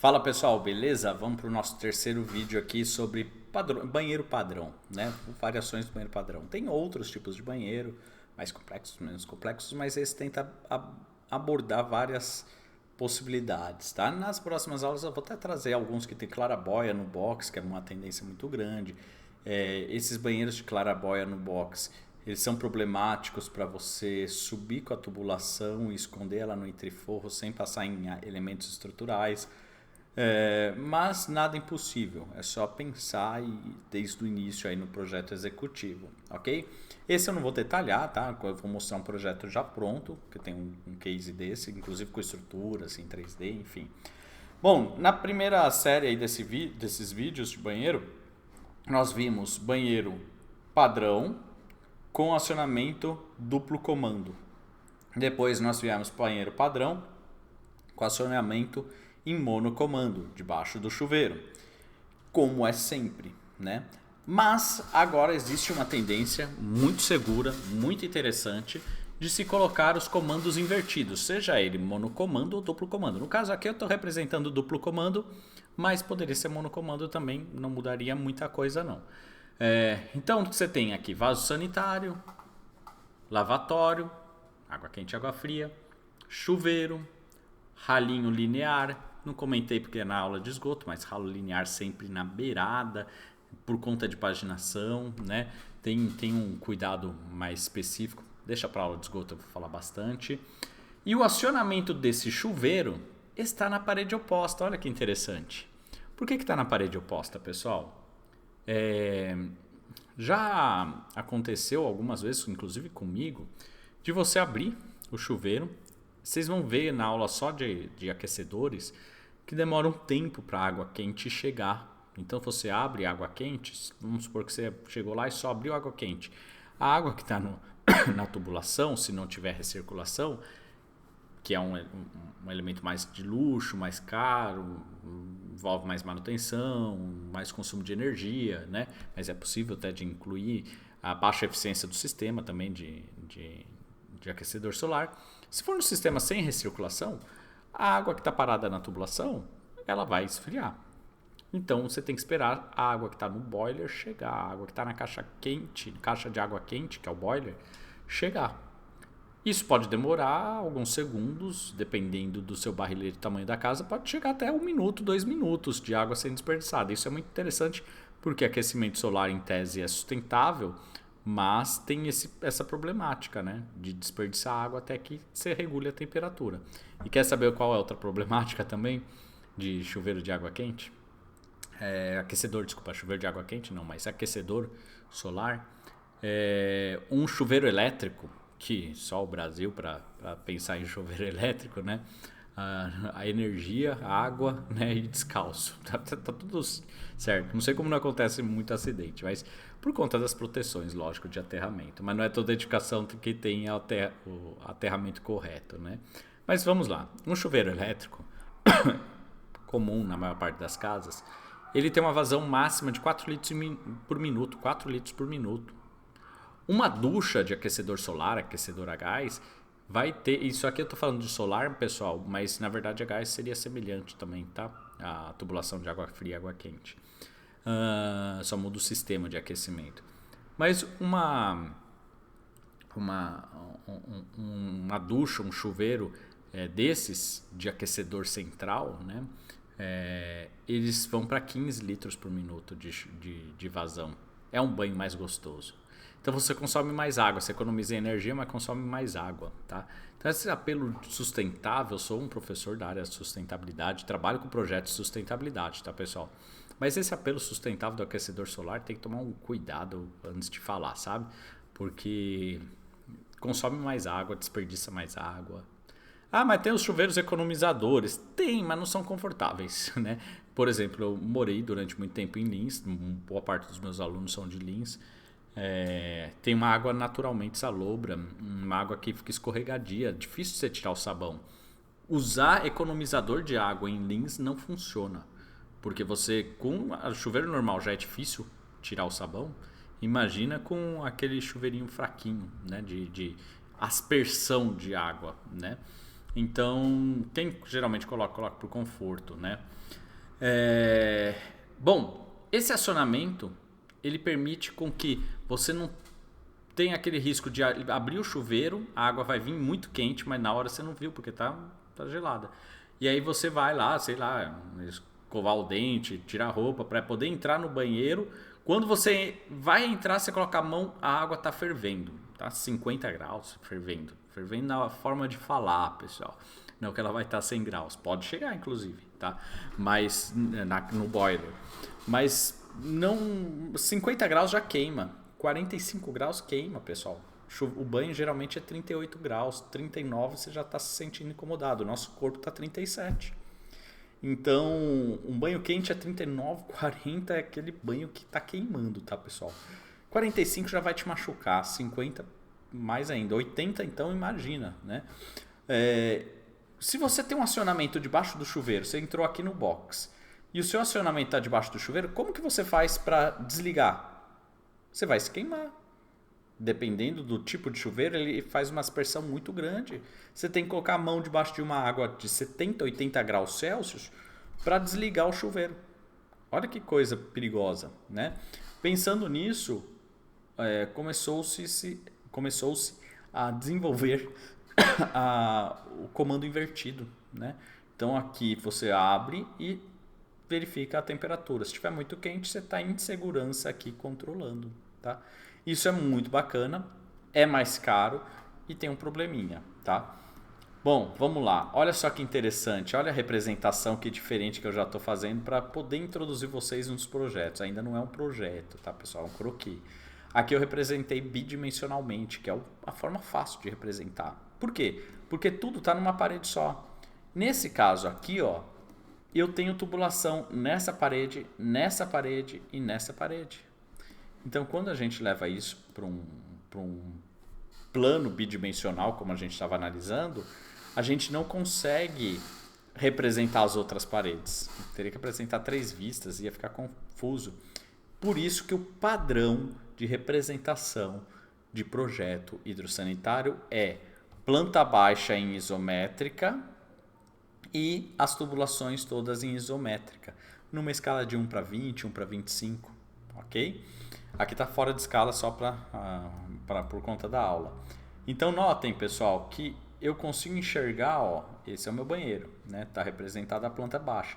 Fala pessoal, beleza? Vamos para o nosso terceiro vídeo aqui sobre banheiro padrão, né? Variações do banheiro padrão. Tem outros tipos de banheiro, mais complexos, menos complexos, mas esse tenta abordar várias possibilidades, tá? Nas próximas aulas eu vou até trazer alguns que tem clarabóia no box, que é uma tendência muito grande. Esses banheiros de clarabóia no box, eles são problemáticos para você subir com a tubulação e esconder ela no entreforro sem passar em elementos estruturais. Mas nada impossível, é só pensar desde o início aí no projeto executivo, ok? Esse eu não vou detalhar, tá? Eu vou mostrar um projeto já pronto, que tem um case desse, inclusive com estrutura, assim, 3D, enfim. Bom, na primeira série aí desses vídeos de banheiro, nós vimos banheiro padrão com acionamento duplo comando. Depois nós viemos banheiro padrão com acionamento em monocomando, debaixo do chuveiro, como é sempre, né? Mas agora existe uma tendência muito segura, muito interessante, de se colocar os comandos invertidos, seja ele monocomando ou duplo comando. No caso aqui eu estou representando duplo comando, mas poderia ser monocomando também, não mudaria muita coisa não. Então você tem aqui vaso sanitário, lavatório, água quente e água fria, chuveiro, ralinho linear. Não comentei porque é na aula de esgoto, mas ralo linear sempre na beirada, por conta de paginação, né? Tem um cuidado mais específico. Deixa para a aula de esgoto, eu vou falar bastante. E o acionamento desse chuveiro está na parede oposta. Olha que interessante. Por que está na parede oposta, pessoal? Já aconteceu algumas vezes, inclusive comigo, de você abrir o chuveiro. Vocês vão ver na aula só de aquecedores que demora um tempo para a água quente chegar. Então você abre água quente, vamos supor que você chegou lá e só abriu água quente. A água que está na tubulação, se não tiver recirculação, que é um elemento mais de luxo, mais caro, envolve mais manutenção, mais consumo de energia, né? Mas é possível até de incluir a baixa eficiência do sistema também de aquecedor solar. Se for um sistema sem recirculação, a água que está parada na tubulação, ela vai esfriar. Então você tem que esperar a água que está no boiler chegar, a água que está na caixa quente, caixa de água quente, que é o boiler, chegar. Isso pode demorar alguns segundos, dependendo do seu barrilete e tamanho da casa, pode chegar até 1 minuto, 2 minutos de água sendo desperdiçada. Isso é muito interessante porque aquecimento solar em tese é sustentável, mas tem essa problemática, né, de desperdiçar água até que você regule a temperatura. E quer saber qual é outra problemática também de chuveiro de água quente? Chuveiro de água quente não, mas aquecedor solar. Um chuveiro elétrico, que só o Brasil para pensar em chuveiro elétrico, né? A energia, a água, né, e descalço. Tá tudo certo. Não sei como não acontece muito acidente, mas por conta das proteções, lógico, de aterramento. Mas não é toda edificação que tem o aterramento correto, né? Mas vamos lá. Um chuveiro elétrico, comum na maior parte das casas, ele tem uma vazão máxima de 4 litros por minuto. 4 litros por minuto. Uma ducha de aquecedor solar, aquecedor a gás, vai ter... Isso aqui eu estou falando de solar, pessoal, mas na verdade a gás seria semelhante também, tá? A tubulação de água fria e água quente. Só muda o sistema de aquecimento. Mas uma ducha, um chuveiro desses de aquecedor central, né? Eles vão para 15 litros por minuto de vazão. É um banho mais gostoso. Então você consome mais água, você economiza energia, mas consome mais água, tá? Então esse apelo sustentável, eu sou um professor da área de sustentabilidade, trabalho com projetos de sustentabilidade, tá, pessoal? Mas esse apelo sustentável do aquecedor solar tem que tomar um cuidado antes de falar, sabe? Porque consome mais água, desperdiça mais água. Mas tem os chuveiros economizadores. Tem, mas não são confortáveis, né? Por exemplo, eu morei durante muito tempo em Lins, boa parte dos meus alunos são de Lins. Tem uma água naturalmente salobra, uma água que fica escorregadia, difícil você tirar o sabão. Usar economizador de água em Lins não funciona, porque você com o chuveiro normal já é difícil tirar o sabão, imagina com aquele chuveirinho fraquinho, né, de aspersão de água, né? Então, quem geralmente coloca por conforto, né? Bom, esse acionamento, ele permite com que você não tenha aquele risco de abrir o chuveiro, a água vai vir muito quente, mas na hora você não viu porque tá gelada. E aí você vai lá, sei lá, escovar o dente, tirar a roupa para poder entrar no banheiro. Quando você vai entrar, você coloca a mão, a água tá fervendo, tá 50 graus fervendo. Fervendo na forma de falar, pessoal. Não que ela vai estar 100 graus, pode chegar inclusive, tá? Mas no boiler. Mas não, 50 graus já queima, 45 graus queima, pessoal. O banho geralmente é 38 graus, 39 você já está se sentindo incomodado. O nosso corpo está 37. Então, um banho quente é 39, 40 é aquele banho que está queimando, tá, pessoal? 45 já vai te machucar, 50 mais ainda, 80 então imagina, né? Se você tem um acionamento debaixo do chuveiro, você entrou aqui no box e o seu acionamento está debaixo do chuveiro, como que você faz para desligar? Você vai se queimar. Dependendo do tipo de chuveiro, ele faz uma aspersão muito grande. Você tem que colocar a mão debaixo de uma água de 70, 80 graus Celsius para desligar o chuveiro. Olha que coisa perigosa, né? Pensando nisso, começou-se a desenvolver o comando invertido, né? Então aqui você abre e verifica a temperatura. Se estiver muito quente, você está em segurança aqui controlando, tá? Isso é muito bacana, é mais caro e tem um probleminha, tá? Bom, vamos lá. Olha só que interessante, olha a representação que diferente que eu já estou fazendo para poder introduzir vocês nos projetos. Ainda não é um projeto, tá, pessoal? É um croquis. Aqui eu representei bidimensionalmente, que é a forma fácil de representar. Por quê? Porque tudo está numa parede só. Nesse caso aqui, ó, eu tenho tubulação nessa parede e nessa parede. Então, quando a gente leva isso para um plano bidimensional, como a gente estava analisando, a gente não consegue representar as outras paredes. Teria que apresentar 3 vistas, ia ficar confuso. Por isso que o padrão de representação de projeto hidrossanitário é planta baixa em isométrica e as tubulações todas em isométrica, numa escala de 1 para 20, 1 para 25, ok? Aqui está fora de escala só por conta da aula. Então notem, pessoal, que eu consigo enxergar, ó, esse é o meu banheiro, né? Está representada a planta baixa.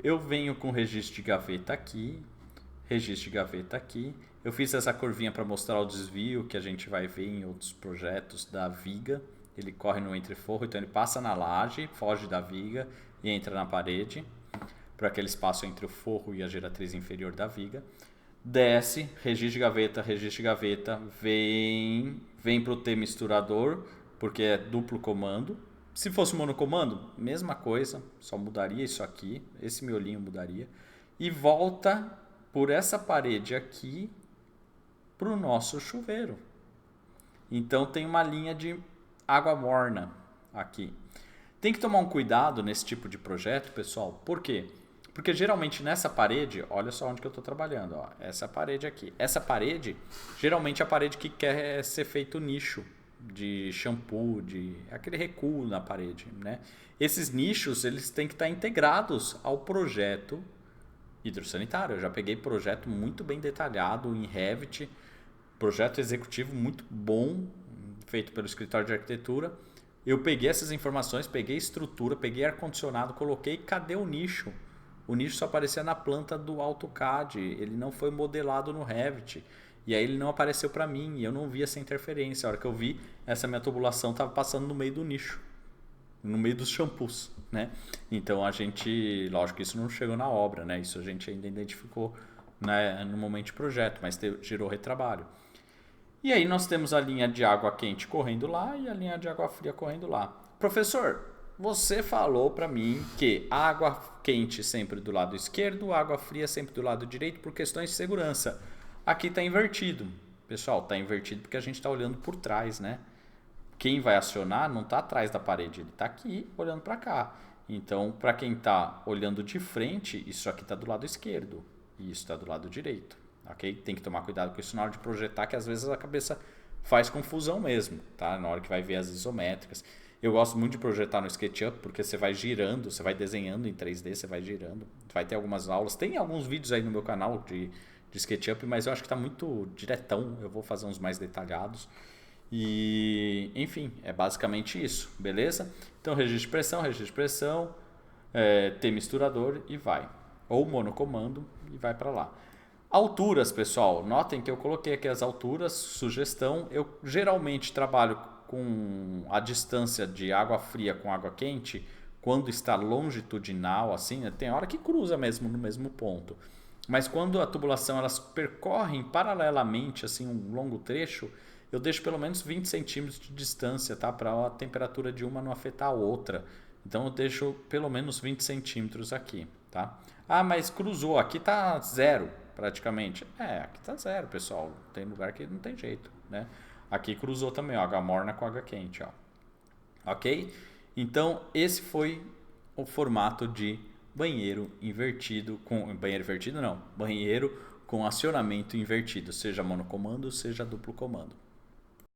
Eu venho com registro de gaveta aqui, registro de gaveta aqui. Eu fiz essa curvinha para mostrar o desvio que a gente vai ver em outros projetos da viga. Ele corre no entreforro, então ele passa na laje, foge da viga e entra na parede, para aquele espaço entre o forro e a geratriz inferior da viga. Desce, registro de gaveta, vem para o T misturador, porque é duplo comando. Se fosse monocomando, mesma coisa, só mudaria isso aqui, esse miolinho mudaria. E volta por essa parede aqui para o nosso chuveiro. Então tem uma linha de água morna aqui. Tem que tomar um cuidado nesse tipo de projeto, pessoal. Por quê? Porque geralmente nessa parede, olha só onde que eu estou trabalhando, ó, essa parede aqui. Essa parede, geralmente é a parede que quer ser feito nicho de shampoo, de aquele recuo na parede, né? Esses nichos, eles têm que estar integrados ao projeto hidrossanitário. Eu já peguei projeto muito bem detalhado em Revit, projeto executivo muito bom, feito pelo escritório de arquitetura. Eu peguei essas informações, peguei estrutura, peguei ar-condicionado, coloquei, cadê o nicho? O nicho só aparecia na planta do AutoCAD, ele não foi modelado no Revit. E aí ele não apareceu para mim, e eu não vi essa interferência. A hora que eu vi, essa minha tubulação estava passando no meio do nicho, no meio dos shampoos, né? Então a gente, lógico que isso não chegou na obra, né? Isso a gente ainda identificou, né, no momento de projeto, mas gerou retrabalho. E aí nós temos a linha de água quente correndo lá e a linha de água fria correndo lá. Professor, você falou para mim que água quente sempre do lado esquerdo, água fria sempre do lado direito por questões de segurança. Aqui está invertido. Pessoal, está invertido porque a gente está olhando por trás, né? Quem vai acionar não está atrás da parede, ele está aqui olhando para cá. Então, para quem está olhando de frente, isso aqui está do lado esquerdo e isso está do lado direito. Okay? Tem que tomar cuidado com isso na hora de projetar, que às vezes a cabeça faz confusão mesmo, tá? Na hora que vai ver as isométricas. Eu gosto muito de projetar no SketchUp, porque você vai girando, você vai desenhando em 3D, você vai girando. Vai ter algumas aulas. Tem alguns vídeos aí no meu canal de SketchUp, mas eu acho que está muito diretão. Eu vou fazer uns mais detalhados. E, enfim, é basicamente isso, beleza? Então, registro de pressão, T misturador e vai. Ou monocomando e vai para lá. Alturas, pessoal. Notem que eu coloquei aqui as alturas, sugestão. Eu geralmente trabalho com a distância de água fria com água quente quando está longitudinal, assim, né? Tem hora que cruza mesmo no mesmo ponto. Mas quando a tubulação elas percorrem paralelamente assim um longo trecho, eu deixo pelo menos 20 centímetros de distância, tá? Para a temperatura de uma não afetar a outra. Então eu deixo pelo menos 20 centímetros aqui, tá? Ah, mas cruzou, aqui tá zero praticamente. Aqui tá zero, pessoal. Tem lugar que não tem jeito, né? Aqui cruzou também, ó, água morna com água quente, ó. Ok? Então esse foi o formato de banheiro invertido com banheiro invertido não, banheiro com acionamento invertido, seja monocomando, seja duplo comando.